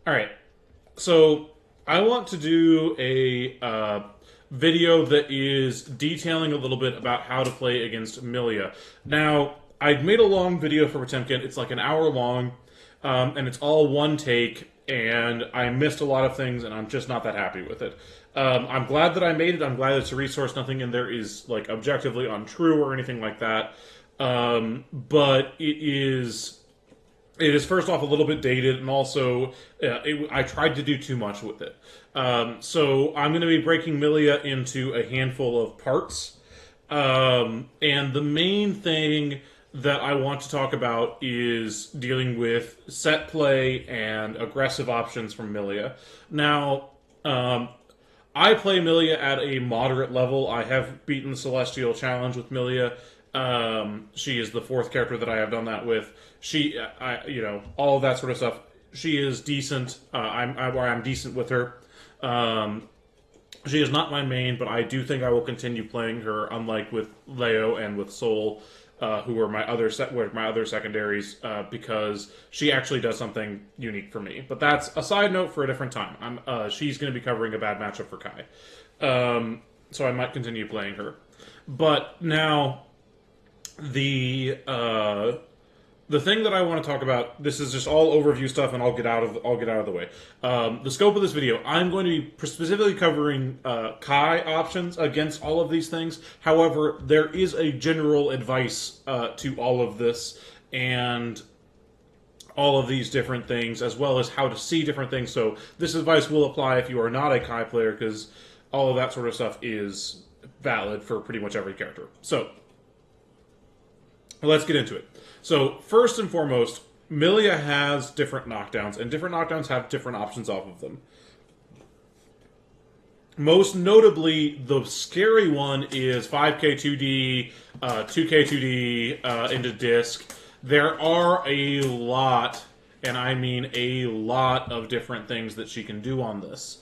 All right. So I want to do a video that is detailing a little bit about how to play against millia. Now, I made a long video for Potemkin. It's like an hour long, and it's all one take. And I missed a lot of things, and I'm just not that happy with it. I'm glad that I made it. I'm glad it's a resource. Nothing in there is like objectively untrue or anything like that. But it is first off a little bit dated, and also I tried to do too much with it. So I'm going to be breaking millia into a handful of parts, and the main thing that I want to talk about is dealing with set play and aggressive options from millia. Now, I play millia at a moderate level. I have beaten the Celestial Challenge with millia. She is the fourth character that I have done that with. All of that sort of stuff. She is decent. I'm decent with her. She is not my main, but I do think I will continue playing her. Unlike with Leo and with Soul, who were my other secondaries, because she actually does something unique for me. But that's a side note for a different time. She's going to be covering a bad matchup for Kai, so I might continue playing her. But now the thing that I want to talk about, this is just all overview stuff, and I'll get out of the way. The scope of this video, I'm going to be specifically covering Kai options against all of these things. However, there is a general advice to all of this and all of these different things, as well as how to see different things. So this advice will apply if you are not a Kai player, because all of that sort of stuff is valid for pretty much every character. So let's get into it. So first and foremost, millia has different knockdowns, and different knockdowns have different options off of them. Most notably, the scary one is 5k 2D, 2k 2D into disc. There are a lot, and I mean a lot, of different things that she can do on this.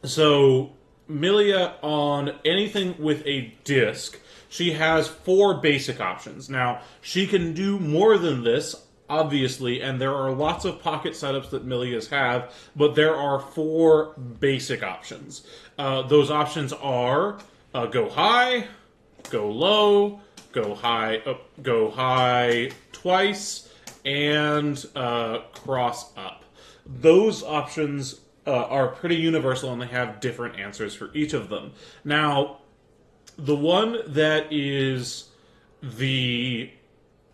So millia on anything with a disc, she has 4 basic options. Now, she can do more than this, obviously, and there are lots of pocket setups that millias have, but there are 4 basic options. Those options are go high, go low, go high twice, and cross up. Those options are pretty universal, and they have different answers for each of them. Now, the one that is the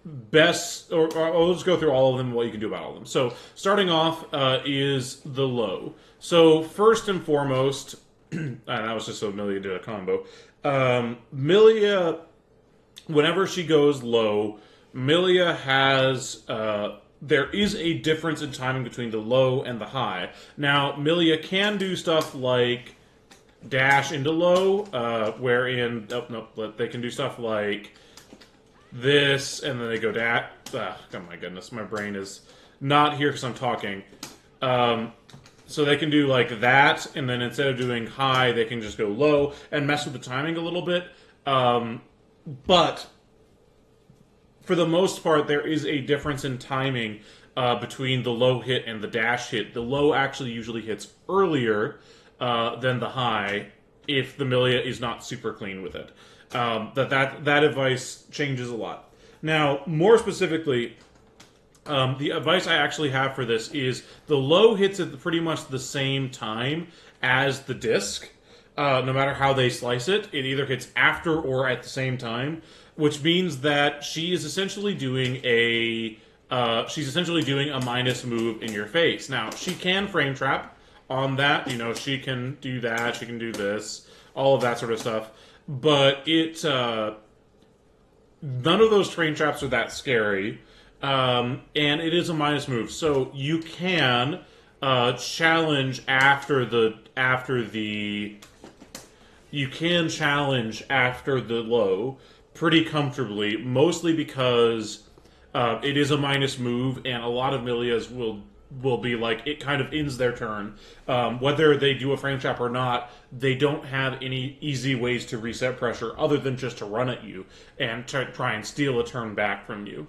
best, or I'll just go through all of them and what you can do about all of them. So, starting off is the low. So, first and foremost, and that was just so millia did a combo. Millia, whenever she goes low, millia has there is a difference in timing between the low and the high. Now, millia can do stuff like dash into low, wherein they can do stuff like this, and then they go dash. Oh my goodness, my brain is not here because I'm talking. So they can do like that, and then instead of doing high, they can just go low and mess with the timing a little bit. But for the most part, there is a difference in timing between the low hit and the dash hit. The low actually usually hits earlier than the high if the millia is not super clean with it. That advice changes a lot. Now, more specifically, the advice I actually have for this is the low hits at pretty much the same time as the disc. No matter how they slice it, it either hits after or at the same time, which means that she is essentially doing a minus move in your face. Now, she can frame trap on that. She can do that. She can do this. All of that sort of stuff. But none of those frame traps are that scary. And it is a minus move. So you can challenge after the low pretty comfortably, mostly because it is a minus move, and a lot of millias will be like, it kind of ends their turn. Whether they do a frame trap or not, they don't have any easy ways to reset pressure other than just to run at you and try and steal a turn back from you.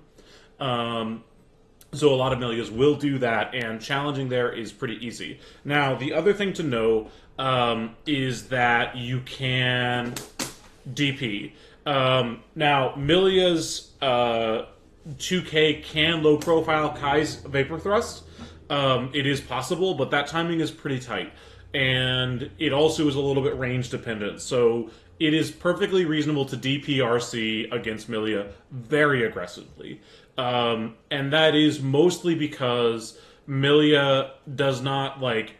So a lot of millias will do that, and challenging there is pretty easy. Now, the other thing to know is that you can DP. Now, Millia's 2K can low profile Kai's Vapor Thrust. It is possible, but that timing is pretty tight. And it also is a little bit range dependent. So it is perfectly reasonable to DPRC against Millia very aggressively. And that is mostly because Millia does not, like,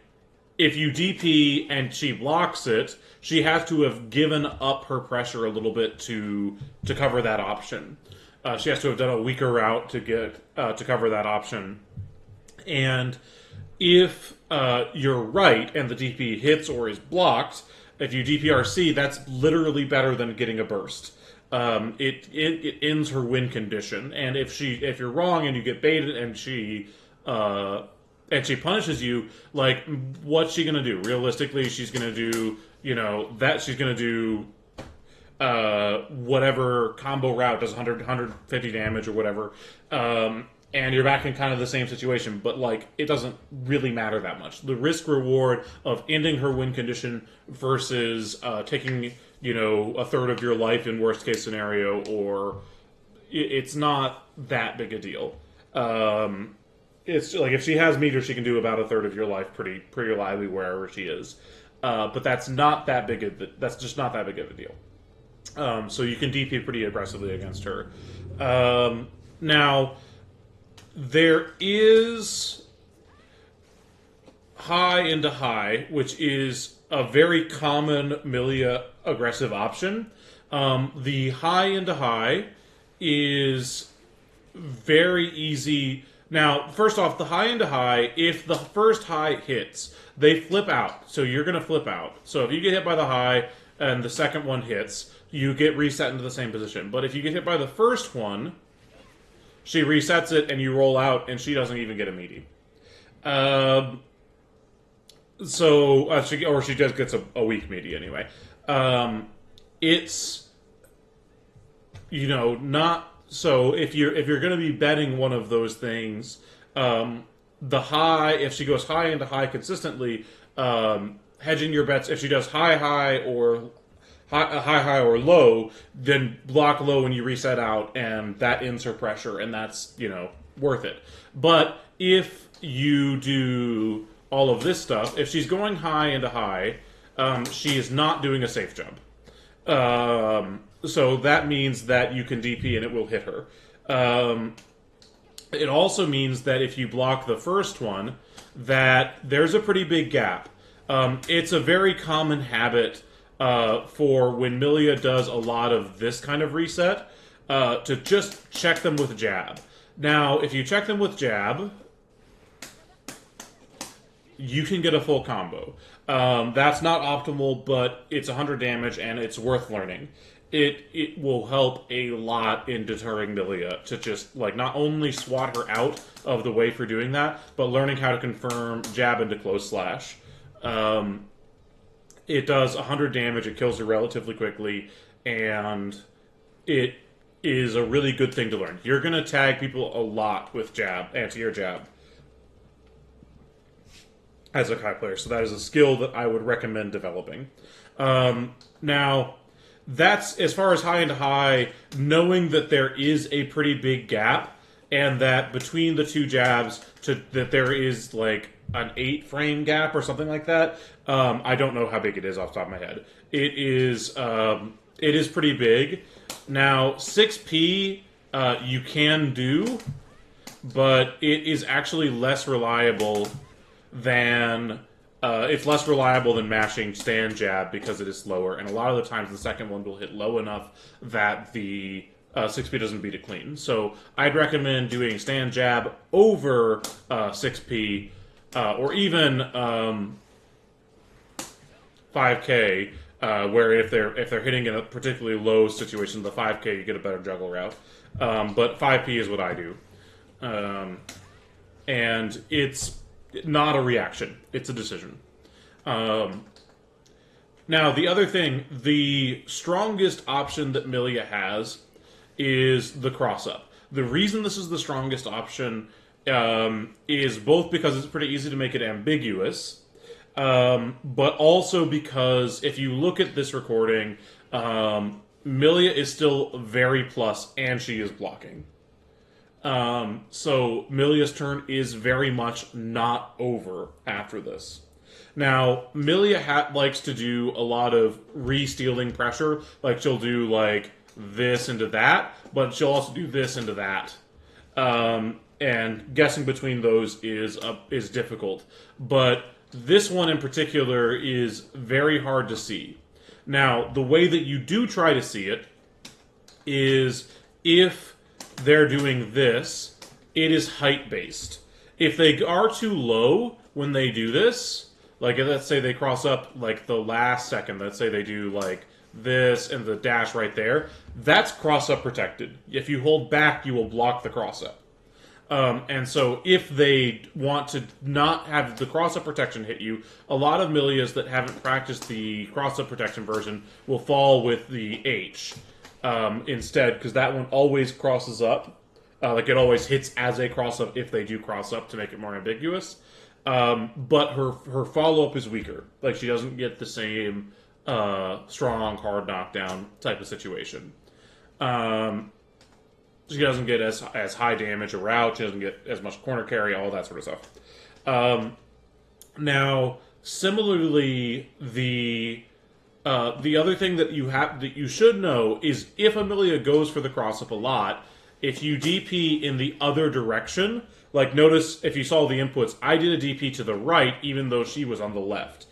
if you DP and she blocks it, she has to have given up her pressure a little bit to cover that option. She has to have done a weaker route to get to cover that option. And if you're right and the DP hits or is blocked, if you DPRC, that's literally better than getting a burst. It ends her win condition, and if you're wrong and you get baited and she punishes you, like, what's she gonna do? Realistically, she's gonna do, she's gonna do whatever combo route does 150 damage or whatever, and you're back in kind of the same situation, but, like, it doesn't really matter that much. The risk reward of ending her win condition versus taking, a third of your life in worst case scenario, or it's not that big a deal. It's like, if she has meter, she can do about a third of your life pretty reliably wherever she is. But that's not that big. That's just not that big of a deal. So you can DP pretty aggressively against her. Now, there is high into high, which is a very common Millia aggressive option. The high into high is very easy. Now, first off, the high into high, if the first high hits, they flip out. So you're going to flip out. So if you get hit by the high and the second one hits, you get reset into the same position. But if you get hit by the first one, she resets it and you roll out and she doesn't even get a meaty. She just gets a weak meaty anyway. It's, not... So if you're going to be betting one of those things, the high, if she goes high into high consistently, hedging your bets, if she does high or low, then block low when you reset out, and that ends her pressure, and that's, worth it. But if you do all of this stuff, if she's going high into high, she is not doing a safe jump. So that means that you can DP and it will hit her. It also means that if you block the first one, that there's a pretty big gap. It's a very common habit for when Millia does a lot of this kind of reset, to just check them with jab. Now, if you check them with jab, you can get a full combo. That's not optimal, but it's 100 damage and it's worth learning. It will help a lot in deterring Millia to just, like, not only swat her out of the way for doing that, but learning how to confirm jab into close slash. It does 100 damage, it kills her relatively quickly, and it is a really good thing to learn. You're going to tag people a lot with jab, anti-air jab, as a Kai player, so that is a skill that I would recommend developing. Now, that's as far as high into high, knowing that there is a pretty big gap, and that between the two jabs, that there is like an 8-frame gap or something like that. I don't know how big it is off the top of my head. It is pretty big. Now, 6P you can do, but it is actually less reliable than mashing stand jab because it is slower, and a lot of the times the second one will hit low enough that the 6P doesn't beat it clean. So I'd recommend doing stand jab over 6P, or even 5K, where if they're hitting in a particularly low situation, the 5K you get a better juggle route. But 5P is what I do, and it's not a reaction; it's a decision. Now, the other thing, the strongest option that Millia has is the cross-up. The reason this is the strongest option is both because it's pretty easy to make it ambiguous, but also because if you look at this recording, millia is still very plus, and she is blocking. So Millia's turn is very much not over after this. Now, millia likes to do a lot of re-stealing pressure. Like, she'll do, like, this into that, but she'll also do this into that. And guessing between those is difficult. But this one in particular is very hard to see. Now, the way that you do try to see it is if they're doing this, it is height-based. If they are too low when they do this, like let's say they cross up like the last second, let's say they do like this and the dash right there, that's cross-up protected. If you hold back, you will block the cross-up. And so if they want to not have the cross-up protection hit you, a lot of millias that haven't practiced the cross-up protection version will fall with the H instead, because that one always crosses up. Like, it always hits as a cross-up if they do cross-up to make it more ambiguous. But her follow-up is weaker. Like, she doesn't get the same strong, hard knockdown type of situation. She doesn't get as high damage or route. She doesn't get as much corner carry, all that sort of stuff. Now, similarly, the other thing that you should know is if Amelia goes for the cross up a lot, if you DP in the other direction, like notice if you saw the inputs, I did a DP to the right even though she was on the left.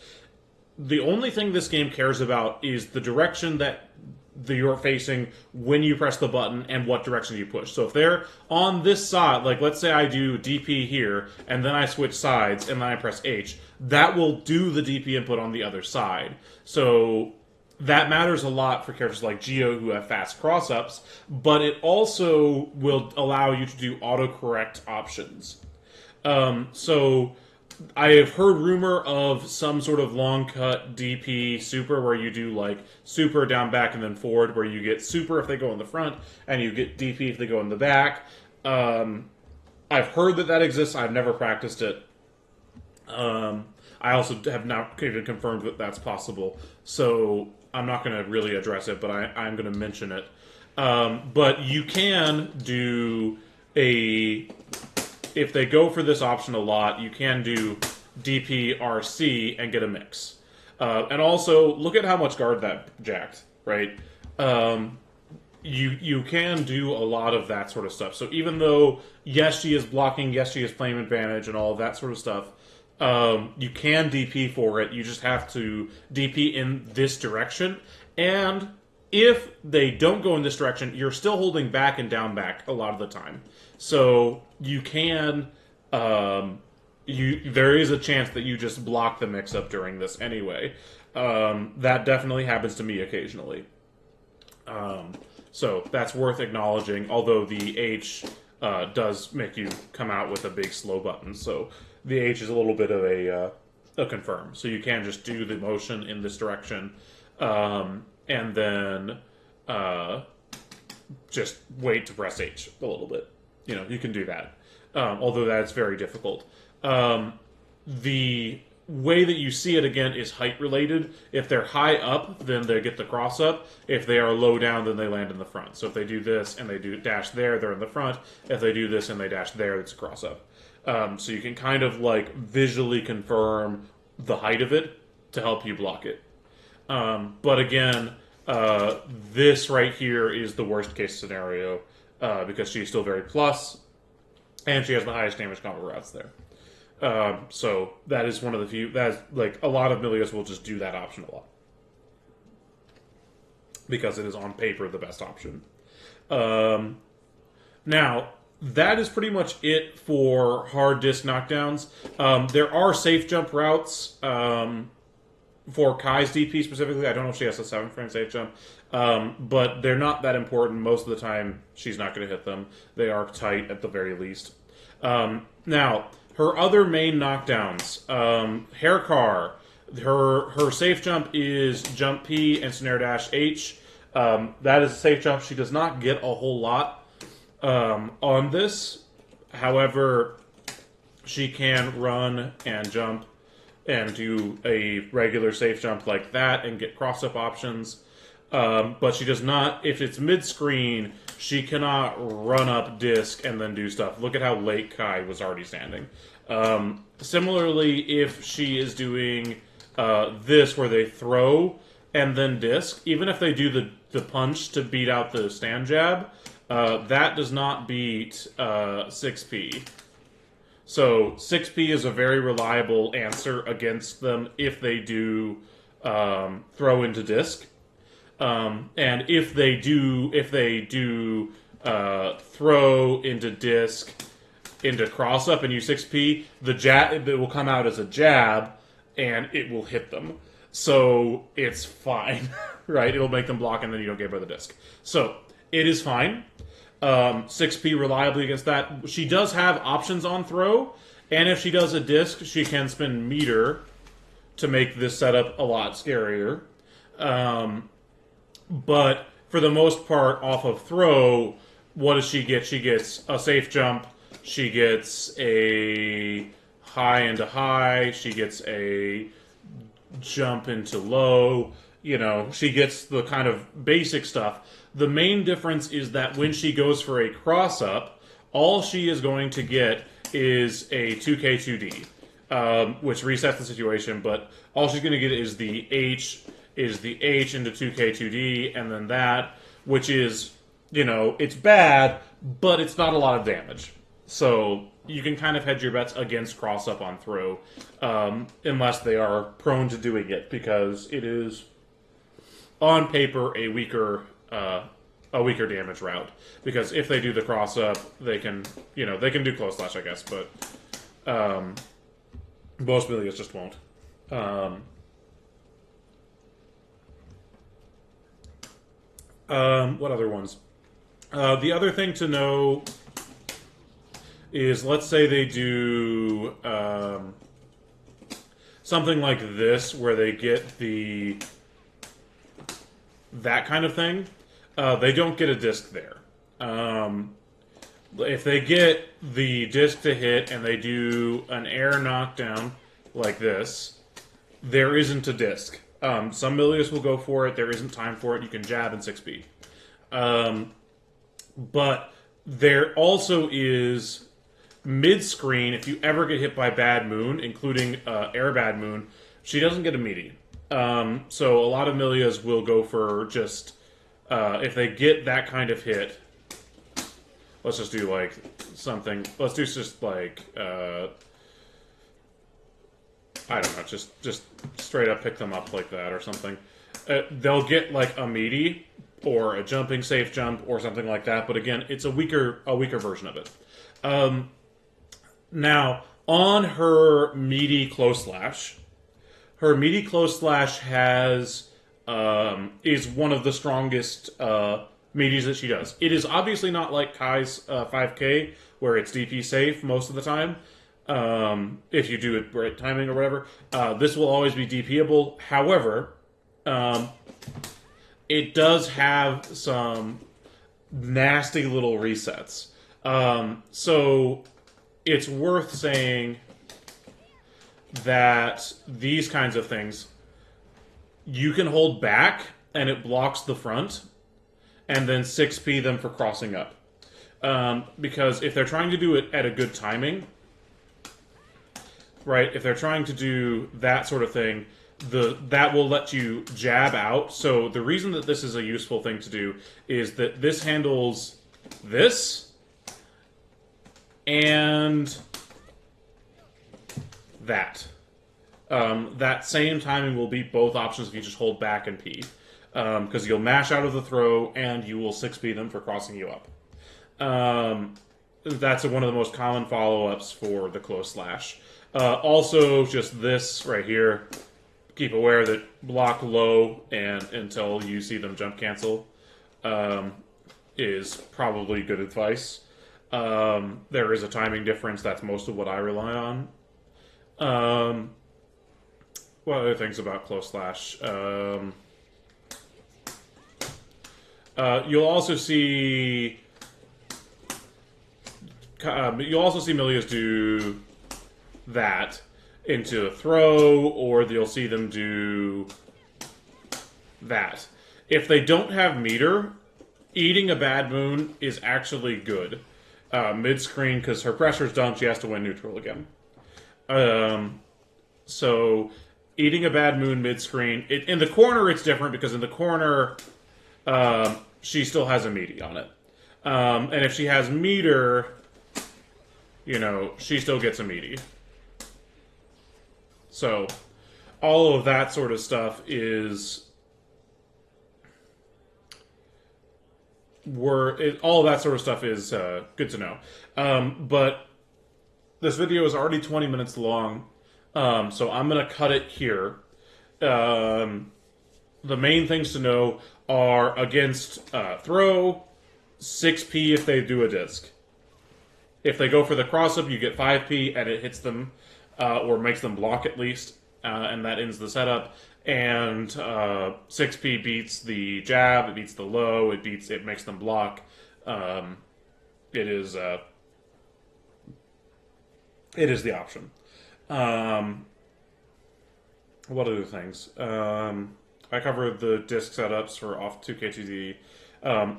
The only thing this game cares about is the direction that you're facing when you press the button and what direction you push. So if they're on this side, like let's say I do DP here, and then I switch sides, and then I press H, that will do the DP input on the other side. So that matters a lot for characters like Geo who have fast cross-ups, but it also will allow you to do autocorrect options. So I have heard rumor of some sort of long cut DP super where you do like super down back and then forward, where you get super if they go in the front and you get DP if they go in the back. I've heard that exists. I've never practiced it. I also have not even confirmed that that's possible, so I'm not going to really address it, but I'm going to mention it. But you can do if they go for this option a lot, you can do DP RC and get a mix. And also, look at how much guard that jacked, right? You can do a lot of that sort of stuff. So even though, yes, she is blocking, yes, she has flame advantage and all of that sort of stuff, you can DP for it. You just have to DP in this direction. And if they don't go in this direction, you're still holding back and down back a lot of the time. So you can, there is a chance that you just block the mix-up during this anyway. That definitely happens to me occasionally. So that's worth acknowledging, although the H does make you come out with a big slow button. So the H is a little bit of a confirm. So you can just do the motion in this direction, and then just wait to press H a little bit. You know, you can do that, although that's very difficult. The way that you see it, again, is height related. If they're high up, then they get the cross up. If they are low down, then they land in the front. So if they do this and they do dash there, they're in the front. If they do this and they dash there, it's a cross up. So you can kind of like visually confirm the height of it to help you block it. But again, this right here is the worst case scenario, because she's still very plus, and she has the highest damage combo routes there. So that is one of the few. That's like a lot of millias will just do that option a lot because it is on paper the best option. Now that is pretty much it for hard disc knockdowns. There are safe jump routes for Kai's DP specifically. I don't know if she has a 7-frame safe jump, but they're not that important. Most of the time, she's not going to hit them. They are tight at the very least. Now, her other main knockdowns, Hair Car, her safe jump is jump P and snare dash H. That is a safe jump. She does not get a whole lot on this. However, she can run and jump and do a regular safe jump like that and get cross-up options. But she does not, if it's mid-screen, she cannot run up disc and then do stuff. Look at how late Kai was already standing. Similarly, if she is doing this where they throw and then disc, even if they do the punch to beat out the stand jab, that does not beat 6P. So 6P is a very reliable answer against them if they do throw into disc. And if they do throw into disc into cross up and use 6P, the jab, it will come out as a jab and it will hit them. So it's fine, right? It'll make them block and then you don't give her the disc. So it is fine. 6P reliably against that. She does have options on throw, and if she does a disc, she can spin meter to make this setup a lot scarier. But for the most part, off of throw, what does she get? She gets a safe jump, she gets a high into high, she gets a jump into low, she gets the kind of basic stuff. The main difference is that when she goes for a cross-up, all she is going to get is a 2K2D, which resets the situation, but all she's going to get is the H into 2K2D, and then that, which is, it's bad, but it's not a lot of damage. So you can kind of hedge your bets against cross-up on throw, unless they are prone to doing it, because it is, on paper, a weaker damage route. Because if they do the cross up, they can do close slash, I guess, but most millias just won't. What other ones? The other thing to know is, let's say they do something like this, where they get that kind of thing. They don't get a disc there. If they get the disc to hit and they do an air knockdown like this, there isn't a disc. Some millias will go for it. There isn't time for it. You can jab in 6B. But there also is mid-screen. If you ever get hit by Bad Moon, including Air Bad Moon, she doesn't get a meaty. So a lot of millias will go for just... if they get that kind of hit, let's just do like something. Let's do just like I don't know, just straight up pick them up like that or something. They'll get like a meaty or a jumping safe jump or something like that. But again, it's a weaker version of it. Now on her meaty close slash, has. Is one of the strongest meaties that she does. It is obviously not like Kai's 5K, where it's DP safe most of the time, if you do it right timing or whatever. This will always be DPable. However, it does have some nasty little resets. So it's worth saying that these kinds of things, you can hold back, and it blocks the front, and then 6P them for crossing up. Because if they're trying to do it at a good timing, right, if they're trying to do that sort of thing, that will let you jab out. So the reason that this is a useful thing to do is that this handles this, and that. That same timing will beat both options if you just hold back and P. Because you'll mash out of the throw, and you will 6P them for crossing you up. That's one of the most common follow-ups for the close slash. Also, just this right here. Keep aware that block low and until you see them jump cancel is probably good advice. There is a timing difference. That's most of what I rely on. What other things about close slash? You'll also see you'll also see Millias do that into a throw, or you'll see them do that. If they don't have meter, eating a bad moon is actually good. Mid-screen, because her pressure's done, she has to win neutral again. So, eating a bad moon mid-screen... in the corner, it's different, because in the corner, she still has a meaty on it. And if she has meter, you know, she still gets a meaty. So, all of that sort of stuff is... all of that sort of stuff is good to know. But this video is already 20 minutes long, so I'm going to cut it here. The main things to know are against throw, 6p if they do a disc. If they go for the cross-up, you get 5p, and it hits them, or makes them block at least, and that ends the setup. And 6p beats the jab, it beats the low, it makes them block. It is the option. What other things? I covered the disc setups for off 2K2D.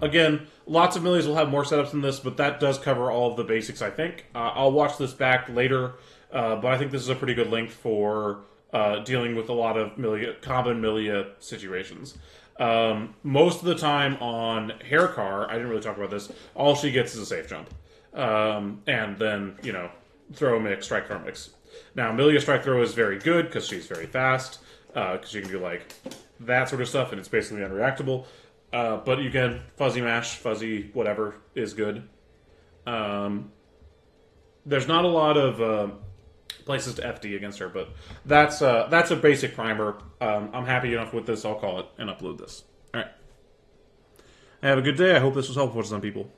Again, lots of millies will have more setups than this, but that does cover all of the basics, I think. I'll watch this back later, but I think this is a pretty good length for dealing with a lot of common millia situations. Most of the time on Hair Car, I didn't really talk about this, all she gets is a safe jump. And then, you know, throw mix, strike throw mix. Now, millia strike throw is very good because she's very fast, because you can do like that sort of stuff and it's basically unreactable. But you can fuzzy mash, fuzzy whatever is good. There's not a lot of places to FD against her, but that's a basic primer. I'm happy enough with this. I'll call it and upload this. All right. Have a good day. I hope this was helpful to some people.